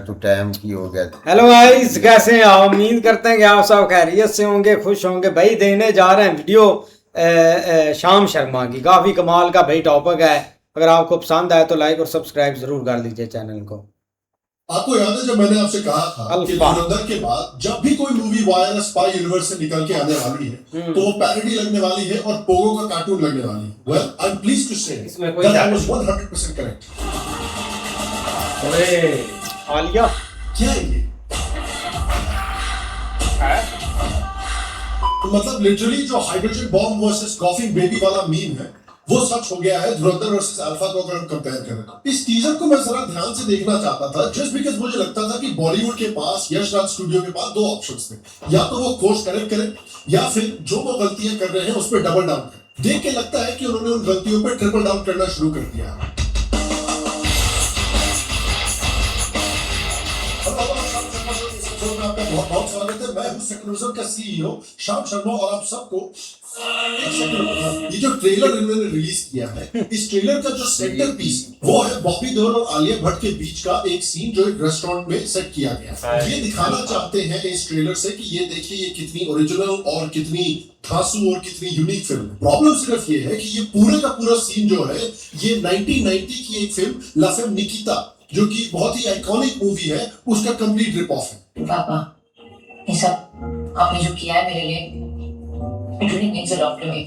तो टाइम की हो गया। हेलो गाइस, कैसे हैं आप? उम्मीद करते हैं कि आप सब खैरियत से होंगे, खुश होंगे। भाई देने जा रहे हैं वीडियो शाम शर्मा की। काफ़ी कमाल का भाई टॉपिक है। अगर आपको पसंद आए तो लाइक और सब्सक्राइब जरूर कर दीजिए चैनल को। आपको याद है जब मैंने आपसे कहा था कि अल्फा। धुरंधर के बाद जब भी कोई मूवी वायर स्पाई यूनिवर्स से निकल के आने वाली है तो वो पैरोडी लगने वाली है और पोगो का कार्टून लगने वाली है। Well, I am pleased to say इसमें कोई दैट आई शक वाज 100% करेक्ट। अरे आलिया क्या है ये? तो मतलब लिटरली जो hydrogen bomb versus coffee baby वाला मीम है वो सच हो गया है धुरंधर वर्सेस अल्फा को अगर हम कंपेयर करें तो। इस टीजर को मैं जरा ध्यान से देखना चाहता था जस्ट बिकॉज मुझे लगता था कि बॉलीवुड के पास यश राज स्टूडियो के पास दो ऑप्शंस थे, या तो वो कोर्स करेक्ट करें या फिर जो वो गलतियां कर रहे हैं उस पर डबल डाउन करें। देख के लगता है कि उन्होंने उन गलतियों पर ट्रिपल डाउन करना शुरू कर दिया है। बहुत बहुत स्वागत है। मैं हूं सेक्युलरिज्म का सीईओ श्याम शर्मा और आप सबको ये जो ट्रेलर इन्होंने रिलीज किया है, इस ट्रेलर का जो सेंटर पीस वो है बॉबी देओल और आलिया भट्ट के बीच का एक सीन जो एक रेस्टोरेंट में सेट किया गया है। ये दिखाना चाहते हैं इस ट्रेलर से कि ये देखिए ये कितनी ओरिजिनल और कितनी धांसू और कितनी यूनिक फिल्म है। प्रॉब्लम सिर्फ ये है कि ये पूरे का पूरा सीन जो है ये 1990 की एक फिल्म ला फेम निकिता, जो कि बहुत ही आइकॉनिक मूवी है, उसका कंप्लीट रिप ऑफ है। पापा, ये सब आपने जो किया है मेरे लिए, it really means a lot to me.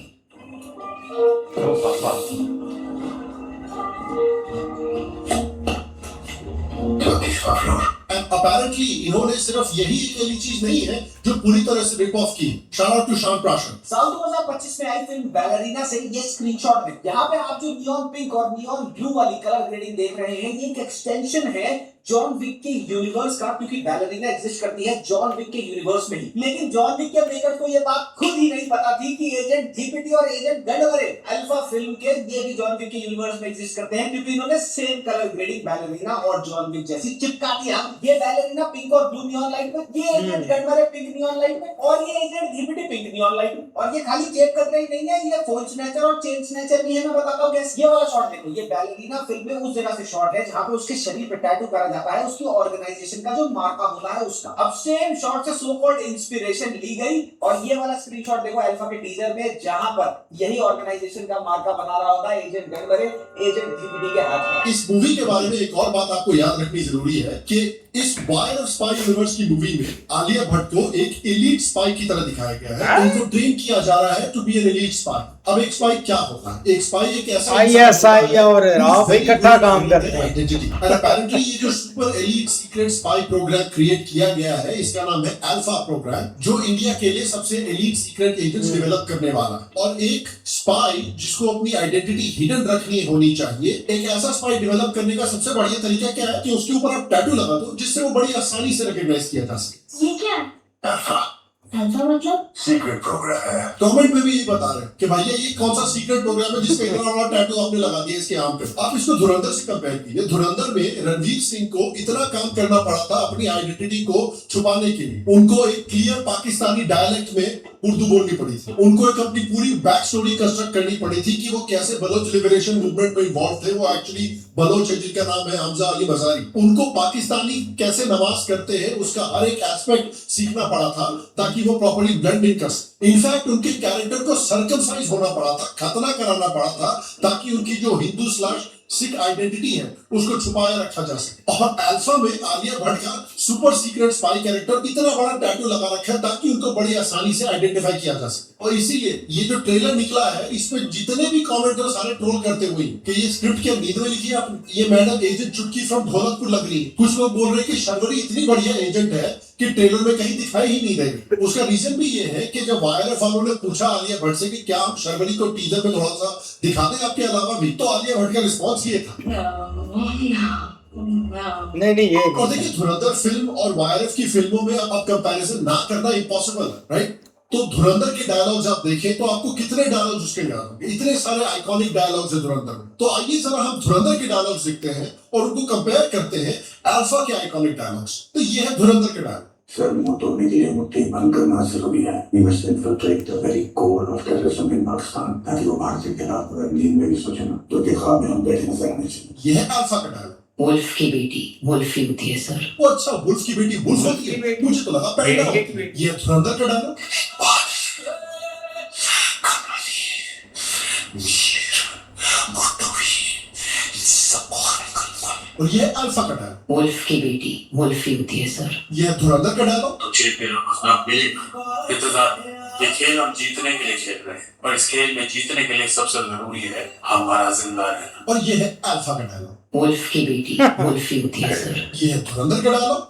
Apparently इन्होंने सिर्फ यही अकेली चीज नहीं है जो पूरी तरह से रिप ऑफ की। शाउट आउट टू शाम प्राशन। साल 2025 में आई फिल्म बैलरीना से ये स्क्रीनशॉट है। यहाँ पे आप जो नियॉन पिंक और नियॉन ब्लू वाली कलर ग्रेडिंग देख रहे हैं, ये एक एक्सटेंशन है जॉन विक के यूनिवर्स का, क्योंकि बैलरीना एग्जिस्ट करती है जॉन विक के यूनिवर्स में ही। लेकिन जॉन विक के मेकर को ये बात खुद ही नहीं पता थी कि एजेंट डीपीटी और एजेंट गंडवरे अल्फा फिल्म के ये भी जॉन विक के यूनिवर्स में एग्जिस्ट करते हैं, क्योंकि इन्होंने सेम कलर ग्रेडिंग बैलरीना और जॉन विक जैसी चिपका दिया। ये बैलरीना पिंक और ब्लू नियॉन लाइट में, ये एजेंट गंडवरे पिंक नियॉन लाइट में, और ये agent DPT pink neon light में। और ये खाली चेक कर रही नहीं है, ये फोन स्नैचर और चेन स्नैचर भी है। मैं बताता हूँ कैसे। ये वाला शॉट देखो, ये बैलरीना फिल्म में उस जगह से शॉट है जहां पे उसके शरीर पे टैटू करा जाता है, उसकी ऑर्गेनाइजेशन का जो मार्का होता है उसका। अब सेम शॉट से सो कॉल्ड इंस्पिरेशन ली गई, और ये वाला स्क्रीनशॉट देखो अल्फा के टीजर में, जहां पर यही ऑर्गेनाइजेशन का मार्का बना रहा होता है एजेंट गनवरे एजेंट डीपीटी के हाथ में। इस मूवी के बारे में एक और बात आपको याद रखनी जरूरी है कि इस वायर ऑफ स्पाई यूनिवर्स की मूवी में आलिया भट्ट को एक एलीट स्पाई की तरह दिखाया गया है। उनको ट्रेन किया जा रहा है to be an elite spy. अब एक स्पाई क्या होता है? एक स्पाई एक ऐसा ISI और आप इकट्ठा काम करते हैं। आइडेंटिटी। और अपेरेंटली ये जो super elite secret spy program create किया गया है, इसका नाम है अल्फा प्रोग्राम, जो इंडिया के लिए सबसे एलीट सीक्रेट एजेंट्स डेवलप करने वाला। और एक स्पाई जिसको अपनी आइडेंटिटी हिडन रखनी होनी चाहिए, एक ऐसा स्पाई डेवलप करने का सबसे बढ़िया तरीका क्या है कि उसके ऊपर आप टैटू लगा दो जिससे वो बड़ी आसानी से रिकॉग्नाइज किया जा सके। ये क्या है? अल्फा अल्फा मतलब? सीक्रेट प्रोग्राम है। गवर्नमेंट में भी ये बता रहे हैं कि भैया ये कौन सा सीक्रेट प्रोग्राम है जिसका इतना बड़ा टैटू आपने लगा दिया इसके आर्म पे। आप इसको धुरंधर से कंपेयर कीजिए। धुरंधर में रणवीर सिंह को इतना काम करना पड़ा था अपनी आइडेंटिटी को छुपाने के लिए। उनको एक क्लियर पाकिस्तानी डायलेक्ट में उर्दू बोलनी पड़ी थी। उनको एक अपनी पूरी बैक स्टोरी कंस्ट्रक्ट करनी पड़ी थी कि वो कैसे बलोच लिबरेशन मूवमेंट में इन्वॉल्व थे। वो एक्चुअली बलोच है जिनका नाम है हमजा अली मजारी। उनको पाकिस्तानी कैसे नमाज करते हैं उसका हर एक एस्पेक्ट सीखना पड़ा था ताकि वो प्रॉपर्ली ब्लेंड इन कर सके। इनफैक्ट उनके कैरेक्टर को सर्कमसाइज होना पड़ा था, खतना कराना पड़ा था, ताकि उनकी जो हिंदू स्लैश सिख आइडेंटिटी है उसको छुपाए रखा जा सके। और अल्फा में आलिया भट्ट का सुपर सीक्रेट स्पाई कैरेक्टर इतना बड़ा टैटू लगा रखा है ताकि उनको बड़ी आसानी से आइडेंटिफाई किया जा सके। और इसीलिए ये जो ट्रेलर निकला है इसमें जितने भी कमेंटर सारे ट्रोल करते हुए कि ये स्क्रिप्ट क्या नींद में लिखी है, ये मैडम एजेंट चुटकी फ्रॉम ढोलकपुर लग रही है। कुछ लोग बोल रहे हैं कि शर्वरी इतनी बढ़िया एजेंट है कि ट्रेलर में कहीं दिखाई ही नहीं देगी। उसका रीजन भी ये है कि जब वायर वालों ने पूछा आलिया भट्ट से कि क्या हम शर्वरी को टीजर में थोड़ा सा दिखा दें आपके अलावा भी, तो आलिया भट्ट का रिस्पॉन्स ये था नहीं ये और देखिए धुरंधर फिल्म और वायरस की फिल्मों में अब कंपैरिजन ना करना इम्पॉसिबल है, राइट? तो धुरंधर के डायलॉग्स आप देखें तो आपको कितने डायलॉग्स उसके याद होंगे। इतने सारे आइकॉनिक डायलॉग्स है धुरंधर में। तो आइए जरा हम धुरंधर के डायलॉग्स देखते हैं और उनको कंपेयर करते हैं अल्फा के आइकॉनिक डायलॉग्स। तो ये है धुरंधर के डायलॉग। सर, मुंह तोड़ने के लिए मुट्ठी बंद करना जरूरी है। We must infiltrate the very core of terrorism in Pakistan, ताकि वो भारत के खिलाफ रणनीति में भी सोचे ना, तो के ख्वाब में हम बैठे नजर आने चाहिए। यह है अल्फा का डायलॉग। वुल्फ की बेटी वुल्फी होती है सर। वो अच्छा वुल्फ की बेटी वुल्फ होती है, मुझे तो लगा पैंडा होती है। ये धुरंधर का डायलॉग। और ये अल्फा का डायलॉग। वुल्फ की बेटी वुल्फी होती है सर। ये धुरंधर का डायलॉग। तो जीत गए आप मिलेगा इंतजार। ये खेल हम जीतने के लिए खेल रहे हैं और इस खेल में जीतने के लिए सबसे जरूरी है हमारा जिंदा रहना। और ये है अल्फा का डायलॉग। वुल्फ की बेटी वुल्फी होती है सर। ये है धुरंधर का डायलॉग।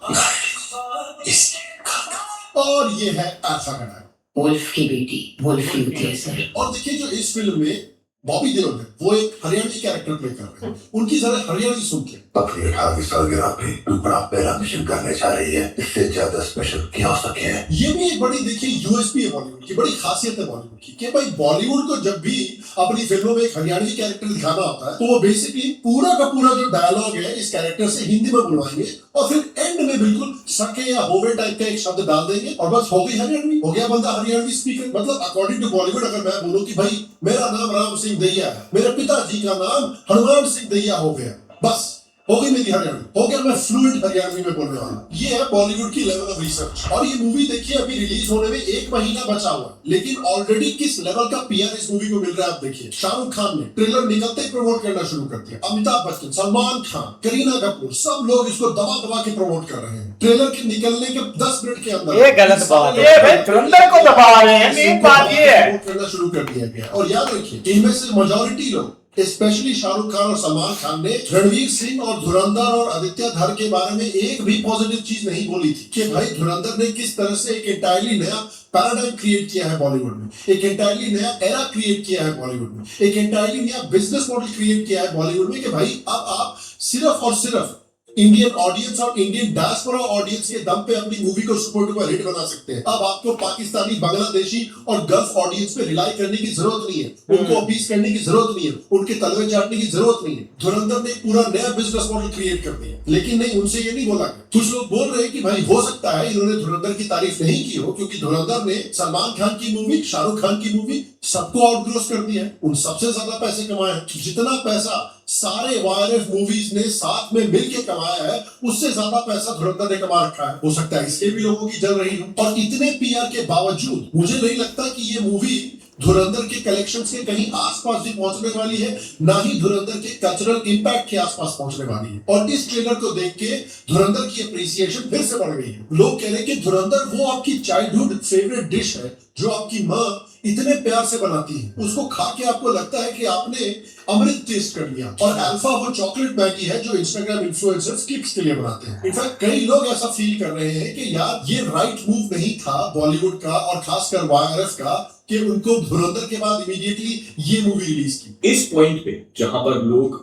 और ये है अल्फा का डायलॉग। वुल्फ की बेटी वुल्फी होती है सर। और देखिए जो इस फिल्म में बॉबी देओल है वो एक हरियाणवी कैरेक्टर प्ले कर रहे हैं, उनकी जरा हरियाणवी सुनते हैं। अपनी 18वीं सालगिरह पे तू बड़ा पहला मिशन करने जा रही है, इससे ज्यादा स्पेशल क्या हो सके। ये भी एक बड़ी देखिए यूएसपी है बॉलीवुड की, बड़ी खासियत है बॉलीवुड की कि भाई बॉलीवुड को जब भी अपनी फिल्मों में एक हरियाणवी कैरेक्टर दिखाना होता है तो वो बेसिकली पूरा का पूरा जो डायलॉग है इस कैरेक्टर से हिंदी में बुलवाएंगे और फिर एंड में बिल्कुल सके या होवे टाइप का एक शब्द डाल देंगे और बस हो गई हरियाणवी, हो गया बंदा हरियाणवी स्पीकर। मतलब अकॉर्डिंग टू बॉलीवुड अगर मैं बोलूं कि भाई मेरा नाम राम सिंह दैया है, मेरे पिताजी का नाम हनुमान सिंह दैया हो गया, बस हो गई मेरी हरियाणवी, हो गया मैं फ्लुएंट हरियाणवी में बोलने वाला। ये है बॉलीवुड की लेवल ऑफ रिसर्च। और ये मूवी देखिए अभी रिलीज होने में 1 महीना बचा हुआ है, लेकिन ऑलरेडी किस लेवल का पीआर इस मूवी को मिल रहा है आप देखिए। शाहरुख खान ने ट्रेलर निकलते ही प्रमोट करना शुरू कर दिया, अमिताभ बच्चन, सलमान खान, करीना कपूर, सब लोग इसको दबा दबा के प्रमोट कर रहे हैं। ट्रेलर के निकलने के 10 मिनट के अंदर ये गलत बात है, ये भाई धुरंधर को दबा रहे हैं, मेन बात ये है। प्रमोट करना शुरू कर दिया गया। और याद रखिए इनमें से मेजॉरिटी लोग स्पेशली शाहरुख खान और सलमान खान ने रणवीर सिंह और धुरंधर और आदित्य धर के बारे में एक भी पॉजिटिव चीज नहीं बोली थी कि भाई धुरंधर ने किस तरह से एक एंटायरली नया पैराडाइम क्रिएट किया है बॉलीवुड में, एक एंटायरली नया एरा क्रिएट किया है बॉलीवुड में, एक एंटायरली नया बिजनेस मॉडल क्रिएट किया है बॉलीवुड में कि भाई अब आप सिर्फ और सिर्फ इंडियन ऑडियंस और इंडियन डायस्पोरा ऑडियंस के दम पे अपनी मूवी को सुपर डुपर हिट बना सकते हैं। अब आपको पाकिस्तानी, बांग्लादेशी और गल्फ ऑडियंस पे रिलाई करने की जरूरत नहीं है, उनको अपीस करने की जरूरत नहीं है, उनके तलवे चाटने की जरूरत नहीं है। धुरंधर ने पूरा नया बिजनेस मॉडल क्रिएट कर दिया, लेकिन नहीं, उनसे ये नहीं बोला गया। कुछ लोग बोल रहे हैं कि भाई हो सकता है इन्होंने धुरंधर की तारीफ नहीं की हो क्योंकि धुरंधर ने सलमान खान की मूवी, शाहरुख खान की मूवी सबको आउटग्रोस कर दिया है, उन सबसे ज्यादा पैसे कमाए हैं। जितना पैसा सारे वायरस मूवीज ने साथ में मिलके कमाया है उससे ज्यादा पैसा धुरंधर ने कमा रखा है। हो सकता है इसलिए भी लोगों की जल रही हो। और इतने पीआर के बावजूद मुझे नहीं लगता कि ये मूवी धुरंधर के कलेक्शंस के कहीं आसपास भी पहुंचने वाली है, ना ही धुरंधर के कल्चरल इंपैक्ट के आसपास पहुंचने वाली है। और इस ट्रेलर को देख के धुरंधर की अप्रिसिएशन फिर से बढ़ गई है। लोग कह रहे हैं कि धुरंधर वो आपकी चाइल्डहुड फेवरेट डिश है जो आपकी माँ इतने प्यार से बनाती है, उसको खा के आपको लगता है कि आपने अमृत टेस्ट कर लिया। और अल्फा वो चॉकलेट मैगी है जो इंस्टाग्राम इन्फ्लुएंसर्स क्लिक्स के लिए बनाते हैं। इनफैक्ट कई लोग ऐसा फील कर रहे हैं कि यार ये राइट मूव नहीं था बॉलीवुड का और खासकर वायरस का कि उनको धुरंधर के बाद इमीडिएटली ये मूवी रिलीज की। इस पॉइंट पे जहां पर लोग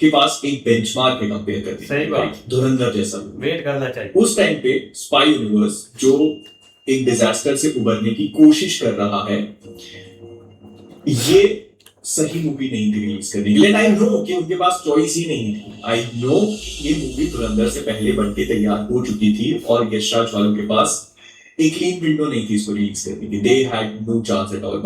के पास एक बेंचमार्क पे कंपेयर करते हैं, सही बात। धुरंधर जैसा वेट करना चाहिए। उस टाइम पे स्पाई यूनिवर्स जो एक डिजास्टर से उबरने की कोशिश कर रहा है, ये सही मूवी नहीं थी रिलीज करने के लिए। आई नो कि उनके पास चॉइस ही नहीं थी। आई नो ये मूवी धुरंधर से पहले बन के तैयार हो चुकी थी और यश राज वालों के पास एक क्लीन विंडो नहीं थी इसको रिलीज करने की। They had no chance at all.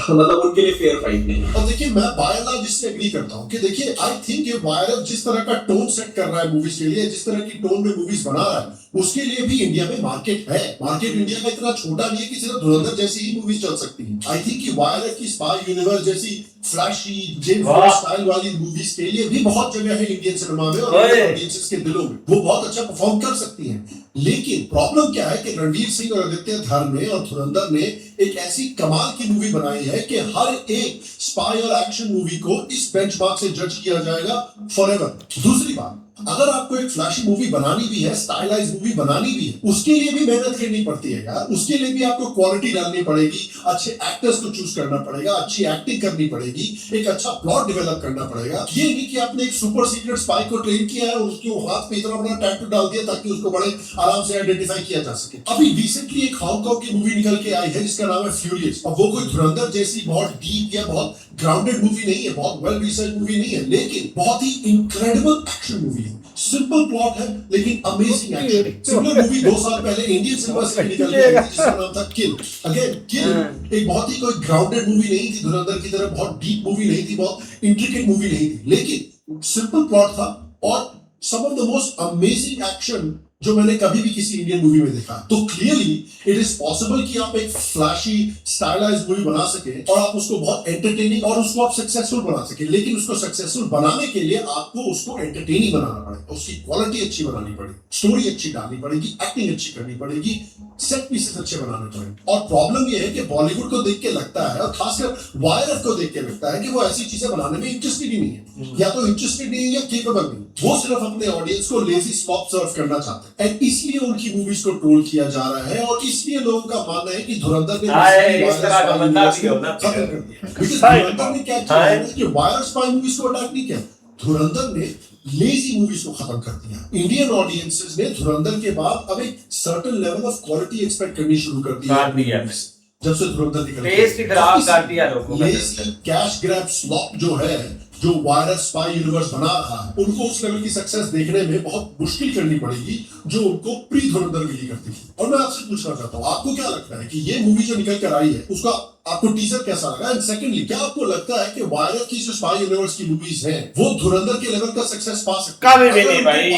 मतलब उनके लिए फेयर फाइट नहीं। और देखिए मैं बाय लॉ जिससे एग्री करता हूँ कि देखिए आई थिंक ये वायरस जिस तरह का टोन सेट कर रहा है मूवीज के लिए, जिस तरह की टोन में मूवीज बना रहा है, उसके लिए भी इंडिया में मार्केट है। मार्केट इंडिया का इतना छोटा नहीं है कि सिर्फ धुरंधर जैसी ही मूवीज चल सकती है। आई थिंक कि वायरस की स्पाई यूनिवर्स जैसी फ्लैशी जेम्स बॉन्ड स्टाइल वाली मूवीज के लिए भी बहुत जगह है इंडियन सिनेमा में और ऑडियंसेस के दिलों में, वो बहुत अच्छा परफॉर्म कर सकती हैं। लेकिन प्रॉब्लम क्या है कि रणवीर सिंह और आदित्य धर ने और धुरंधर ने एक ऐसी कमाल की मूवी बनाई है कि हर एक स्पाई और एक्शन मूवी को इस बेंचमार्क से जज किया जाएगा फॉरएवर। दूसरी बात, अगर आपको एक फ्लैशी मूवी बनानी भी है, स्टाइलाइज मूवी बनानी भी है, उसके लिए भी मेहनत करनी पड़ती है यार। उसके लिए भी आपको क्वालिटी डालनी पड़ेगी, अच्छे एक्टर्स को चूज करना पड़ेगा, अच्छी एक्टिंग करनी पड़ेगी, एक अच्छा प्लॉट डेवलप करना पड़ेगा। ये नहीं कि आपने एक सुपर सीक्रेट स्पाई को ट्रेन किया है और उसके हाथ पे इतना बड़ा टैटू डाल दिया ताकि उसको बड़े आराम से आइडेंटिफाई किया जा सके। अभी रिसेंटली एक हांगकांग की मूवी निकल के आई है जिसका नाम है फ्यूरियस। और वो कोई धुरंधर जैसी बहुत डीप या बहुत ग्राउंडेड मूवी नहीं है, बहुत वेल रिसर्च मूवी नहीं है, लेकिन बहुत ही इनक्रेडिबल एक्शन मूवी है। सिंपल प्लॉट है लेकिन अमेजिंग एक्शन। सिमिलर मूवी 2 साल पहले इंडियन सिनेमा से निकल के आई थी जिसका नाम था किल। अगेन किल एक बहुत ही कोई ग्राउंडेड मूवी नहीं थी, धुरंधर की तरह बहुत डीप मूवी नहीं थी, बहुत इंट्रिकेट मूवी नहीं थी, लेकिन सिंपल प्लॉट था, और some of the most amazing action जो मैंने कभी भी किसी इंडियन मूवी में देखा। तो क्लियरली इट इज पॉसिबल कि आप एक फ्लैशी स्टाइलाइज्ड मूवी बना सके और आप उसको बहुत एंटरटेनिंग और उसको आप सक्सेसफुल बना सके, लेकिन उसको सक्सेसफुल बनाने के लिए आपको उसको एंटरटेनिंग बनाना पड़ेगा, उसकी क्वालिटी अच्छी बनानी पड़ेगी, स्टोरी अच्छी डालनी पड़ेगी, एक्टिंग अच्छी करनी पड़ेगी, सेट पीसेस अच्छे बनाने पड़ेंगे। और प्रॉब्लम यह है कि बॉलीवुड को देख के लगता है, और खासकर वायरस को देख के लगता है कि वो ऐसी चीजें बनाने में इंटरेस्टेड ही नहीं है, या तो इंटरेस्टेड नहीं है या केपेबल नहीं। वो सिर्फ अपने ऑडियंस को लेजी स्पॉप सर्व करना चाहते हैं, एंड इसलिए उनकी मूवीज को ट्रोल किया जा रहा है। और इसलिए लोगों का मानना है कि धुरंधर ने इस तरह का बंदा भी होना खत्म कर दिया। Because धुरंधर ने क्या किया है कि वायर स्पाई मूवीज को अटैक नहीं किया, धुरंधर ने लेजी मूवीज को खत्म कर दिया। इंडियन ऑडियंसेस ने धुरंधर के बाद अब एक certain level of quality expect करनी शुरू कर दी है। जब से धुरंधर निकल टेस्ट खराब कर दिया लोगों का। लेजी कैश ग्रैब स्लॉप जो है, जो वायरस स्पाई यूनिवर्स बना रहा है, उनको उस लेवल की सक्सेस देखने में बहुत मुश्किल करनी पड़ेगी जो उनको प्री धुरंधर मिली करती थी। और मैं आपसे पूछना चाहता हूँ, आपको क्या लगता है कि ये मूवी जो निकल कर आई है उसका आपको टीजर कैसा लगा? एंड सेकंडली, क्या आपको लगता है कि वायरस की जो स्पाई यूनिवर्स की मूवीज हैं वो धुरंधर के लेवल का सक्सेस पा सकती है? कभी भी नहीं भाई,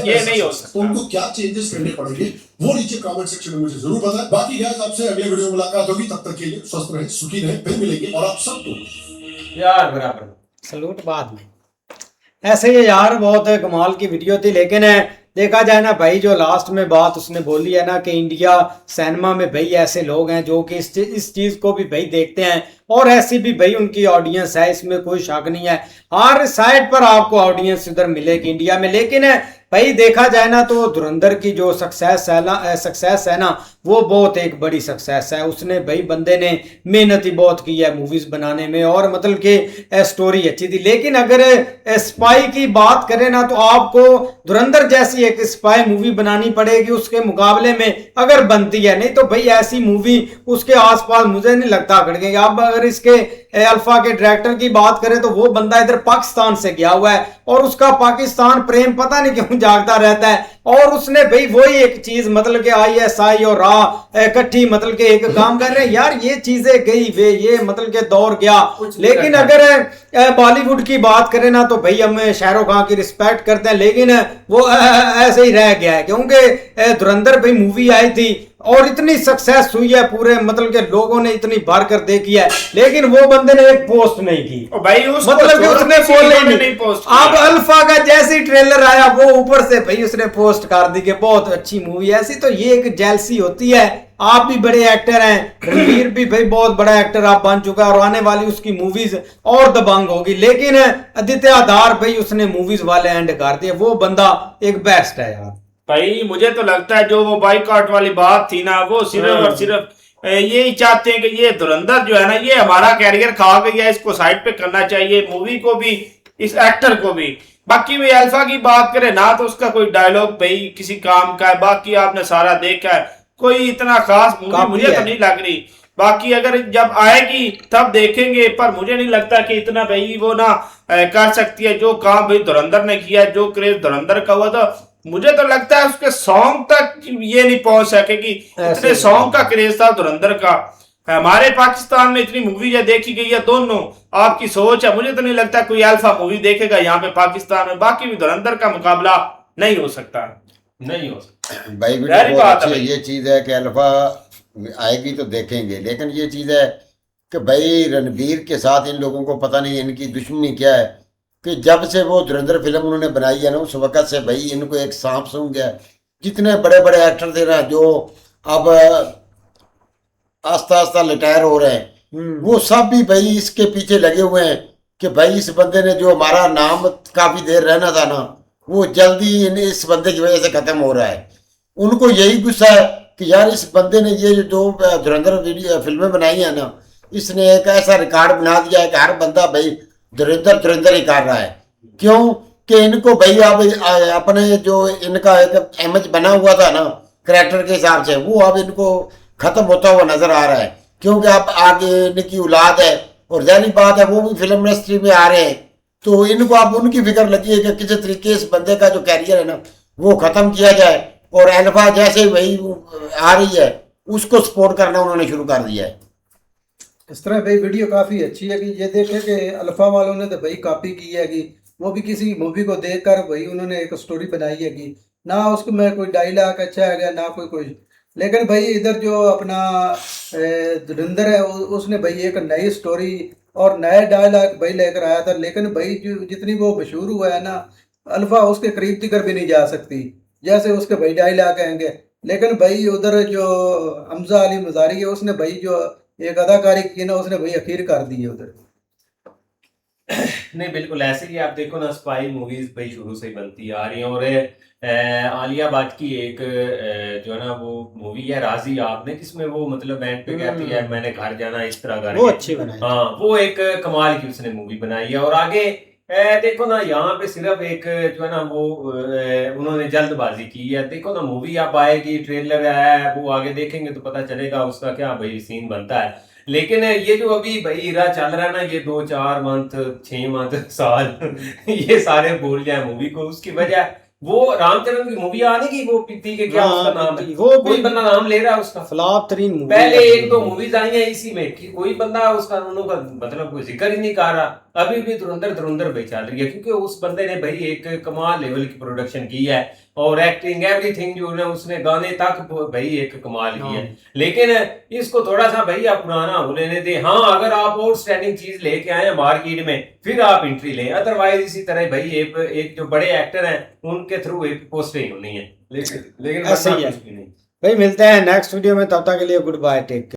ये नहीं हो सकता। उनको क्या चेंजेस करने पड़ेंगे वो नीचे कमेंट सेक्शन में मुझे जरूर बताएं। बाकी गाइस, आपसे अगले वीडियो में मुलाकात होगी, तब तक के लिए स्वस्थ रहें, सुखी रहें, फिर मिलेंगे। और आप सबको यार बराबर सलूट बाद में। ऐसे ये यार बहुत कमाल की वीडियो थी, लेकिन देखा जाए ना भाई, जो लास्ट में बात उसने बोली है ना कि इंडिया सिनेमा में भाई ऐसे लोग हैं जो कि इस चीज़ को भी भाई देखते हैं, और ऐसी भी भाई उनकी ऑडियंस है, इसमें कोई शक नहीं है। हर साइड पर आपको ऑडियंस इधर मिलेगी इंडिया में, लेकिन भाई देखा जाए ना तो धुरंधर की जो सक्सेस है ना वो बहुत एक बड़ी सक्सेस है। उसने भाई बंदे ने मेहनत ही बहुत की है मूवीज बनाने में, और मतलब कि स्टोरी अच्छी थी। लेकिन अगर स्पाई की बात करें ना तो आपको धुरंधर जैसी एक स्पाई मूवी बनानी पड़ेगी उसके मुकाबले में, अगर बनती है। नहीं तो भाई ऐसी मूवी उसके आसपास मुझे नहीं लगता खड़केगी। अब अगर इसके अल्फा के डायरेक्टर की बात करें तो वो बंदा इधर पाकिस्तान से गया हुआ है, और उसका पाकिस्तान प्रेम पता नहीं क्यों जागता रहता है, और उसने भाई वही एक चीज मतलब कि ISI और इकट्ठी मतलब कि एक काम कर रहे हैं यार। ये चीजें गई वे, ये मतलब के दौर गया। लेकिन अगर बॉलीवुड की बात करें ना तो भाई हम शाहरुख खान की रिस्पेक्ट करते हैं, लेकिन वो ऐसे ही रह गया है, क्योंकि धुरंधर भाई मूवी आई थी और इतनी सक्सेस हुई है, पूरे मतलब के लोगों ने इतनी भर कर देखी है, लेकिन वो बंदे ने एक पोस्ट नहीं की भाई, मतलब कि उसने बोले नहीं पोस्ट। अब अल्फा का जैसी ट्रेलर आया वो ऊपर से भाई उसने पोस्ट कर दी कि बहुत अच्छी मूवी है। ऐसी तो ये एक जेलसी होती है। आप भी बड़े एक्टर हैं, रणवीर भी भाई बहुत बड़ा एक्टर आप बन चुका है, और आने वाली उसकी मूवीज और दबंग होगी, लेकिन आदित्य आधार भाई उसने मूवीज वाले एंड कर दिए। वो बंदा एक बेस्ट है यार। भाई मुझे तो लगता है जो वो बाइकआउट वाली बात थी ना, वो सिर्फ और सिर्फ यही चाहते हैं कि ये धुरंधर जो है ना, ये हमारा कैरियर खा गई है, इसको साइड पे करना चाहिए, मूवी को भी, इस एक्टर को भी। बाकी भाई अल्फा की बात करें ना तो उसका कोई डायलॉग भाई किसी काम का है, बाकी आपने सारा देखा है, कोई इतना खास मूवी मुझे तो नहीं लग रही। बाकी अगर जब आएगी तब देखेंगे, पर मुझे नहीं लगता कि इतना भाई वो ना कर सकती है जो काम भाई धुरंधर ने किया, जो क्रेज धुरंधर का हुआ था। मुझे तो लगता है उसके सॉन्ग तक ये नहीं पहुंच सकेगी, इतने सॉन्ग का क्रेज था धुरंधर का। हमारे पाकिस्तान में इतनी मूवी जो देखी गई है, दोनों आपकी सोच है, मुझे तो नहीं लगता कोई अल्फा मूवी देखेगा यहाँ पे पाकिस्तान में। बाकी भी धुरंधर का मुकाबला नहीं हो सकता, नहीं हो सकता भाई। बहुत अच्छी है ये चीज है कि अल्फा आएगी तो देखेंगे, लेकिन ये चीज है कि भाई रणवीर के साथ इन लोगों को पता नहीं इनकी दुश्मनी क्या है, कि जब से वो धुरंधर फिल्म उन्होंने बनाई है ना उस वक्त से भाई इनको एक सांप सूंघ गया। जितने बड़े बड़े एक्टर थे ना जो अब आस्ता आस्ता रिटायर हो रहे हैं, वो सब भी भाई इसके पीछे लगे हुए हैं कि भाई इस बंदे ने जो हमारा नाम काफी देर रहना था ना, वो जल्दी इस बंदे की वजह से खत्म हो रहा है। उनको यही गुस्सा है कि यार इस बंदे ने ये जो धुरंधर फिल्में बनाई है ना, इसने एक ऐसा रिकॉर्ड बना दिया है कि हर बंदा भाई धुरंधर ही कर रहा है। क्यों कि इनको भाई अब अपने जो इनका एक इमेज बना हुआ था ना कैरेक्टर के हिसाब से, वो अब इनको खत्म होता हुआ नजर आ रहा है, क्योंकि अब आगे इनकी औलाद है और जाहिर बात है वो भी फिल्म इंडस्ट्री में आ रहे हैं, तो इनको अब उनकी फिक्र लगी है कि किसी तरीके इस बंदे का जो कैरियर है ना वो खत्म किया जाए, और अल्फा जैसे वही आ रही है उसको सपोर्ट करना उन्होंने शुरू कर दिया है। इस तरह भाई वीडियो काफ़ी अच्छी है कि ये देखे कि अल्फा वालों ने तो भाई कॉपी की है कि वो भी किसी मूवी को देखकर भाई उन्होंने एक स्टोरी बनाई है कि ना उसमें कोई डायलॉग अच्छा है ना कोई लेकिन भाई इधर जो अपना धुरंधर है उसने भाई एक नई स्टोरी और नए डायलॉग भाई लेकर आया था, लेकिन भाई जो जितनी वो मशहूर हुआ है ना, अल्फा उसके करीब तिकर भी नहीं जा सकती जैसे उसके भाई डायलॉग कहेंगे। लेकिन भाई उधर जो हमजा अली मज़ारी है उसने भाई जो एक अदाकारी की ना उसने भाई अखीर कर दी है उधर। नहीं बिल्कुल ऐसे ही आप देखो ना, स्पाई मूवीज भाई शुरू से ही बनती आ रही हैं। और आलिया भट्ट की एक जो है ना वो मूवी है राजी आपने, जिसमें वो मतलब एंड पे कहती है मैंने घर जाना इस तरह करके, वो अच्छी बनाई। हाँ वो एक कमाल की उसने मूवी बनाई है। और आगे देखो ना यहाँ पे सिर्फ एक जो है ना वो उन्होंने जल्दबाजी की है। देखो ना मूवी आप आएगी, ट्रेलर है, वो आगे देखेंगे तो पता चलेगा उसका क्या भाई सीन बनता है। लेकिन ये जो अभी भाई इरा चल रहा है ना, ये 2-4 मंथ 6 मंथ साल ये सारे भूल जाए मूवी को। उसकी वजह वो रामचरण की मूवी आने की, वो पीती के क्या उसका नाम है, वो कोई बंदा नाम ले रहा है उसका, फ्लॉप तरीन मूवी। पहले 1-2 मूवीज आई हैं इसी में कि कोई बंदा उसका उनका मतलब कोई जिक्र ही नहीं कर रहा। अभी भी धुरंधर भाई चल रही है क्योंकि उस बंदे ने भाई एक कमाल लेवल की प्रोडक्शन की है और एक्टिंग एवरीथिंग जो है उसने गाने तक भाई एक कमाल की है। लेकिन इसको थोड़ा सा भाई आप पुराना हो लेने दे। हाँ अगर आप आउटस्टैंडिंग चीज लेके आए मार्केट में फिर आप एंट्री लें, अदरवाइज इसी तरह भाई एक जो बड़े एक्टर हैं उनके थ्रू एक पोस्टिंग होनी है। लेकिन ऐसे ही है भाई। मिलते हैं नेक्स्ट वीडियो में, तब तक के लिए गुड बाय, टेक केयर।